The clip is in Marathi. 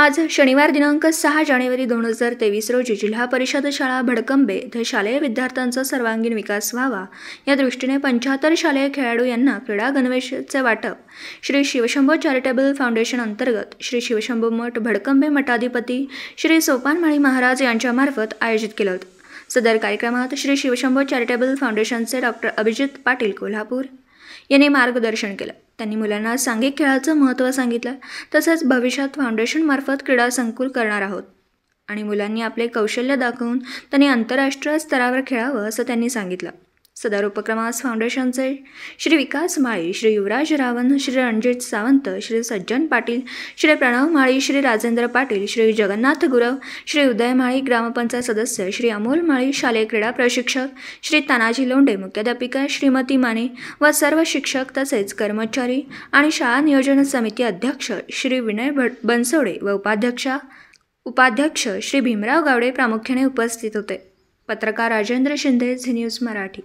आज शनिवार दिनांक 6 जानेवारी 2023 रोजी जिल्हा परिषद शाळा भडकंबे येथे शालेय विद्यार्थ्यांचा सर्वांगीण विकास व्हावा या दृष्टीने 75 शालेय खेळाडू यांना क्रीडा गणवेशाचे वाटप श्री शिवशंभो चॅरिटेबल फाउंडेशन अंतर्गत श्री शिवशंभो मठ भडकंबे मठाधिपती श्री सोपानमाळी महाराज यांच्यामार्फत आयोजित केलं होतं। सदर कार्यक्रमात श्री शिवशंभो चॅरिटेबल फाउंडेशनचे डॉक्टर अभिजित पाटील कोल्हापूर यांनी मार्गदर्शन केलं। त्यांनी मुलांना सांघिक खेळाचं महत्त्व सांगितलं। तसेच भविष्यात फाउंडेशनमार्फत क्रीडा संकुल करणार आहोत आणि मुलांनी आपले कौशल्य दाखवून त्यांनी आंतरराष्ट्रीय स्तरावर खेळावं असं त्यांनी सांगितलं। सदर उपक्रमास फाउंडेशनचे श्री विकास माळी, श्री युवराज रावण, श्री रणजित सावंत, श्री सज्जन पाटील, श्री प्रणव माळी, श्री राजेंद्र पाटील, श्री जगन्नाथ गुरव, श्री उदय माळी, ग्रामपंचायत सदस्य श्री अमोल माळी, शालेय क्रीडा प्रशिक्षक श्री तानाजी लोंढे, मुख्याध्यापिका श्रीमती माने व सर्व शिक्षक तसेच कर्मचारी आणि शाळा नियोजन समिती अध्यक्ष श्री विनय बनसोडे व उपाध्यक्ष श्री भीमराव गावडे प्रामुख्याने उपस्थित होते। पत्रकार राजेंद्र शिंदे, झी न्यूज मराठी।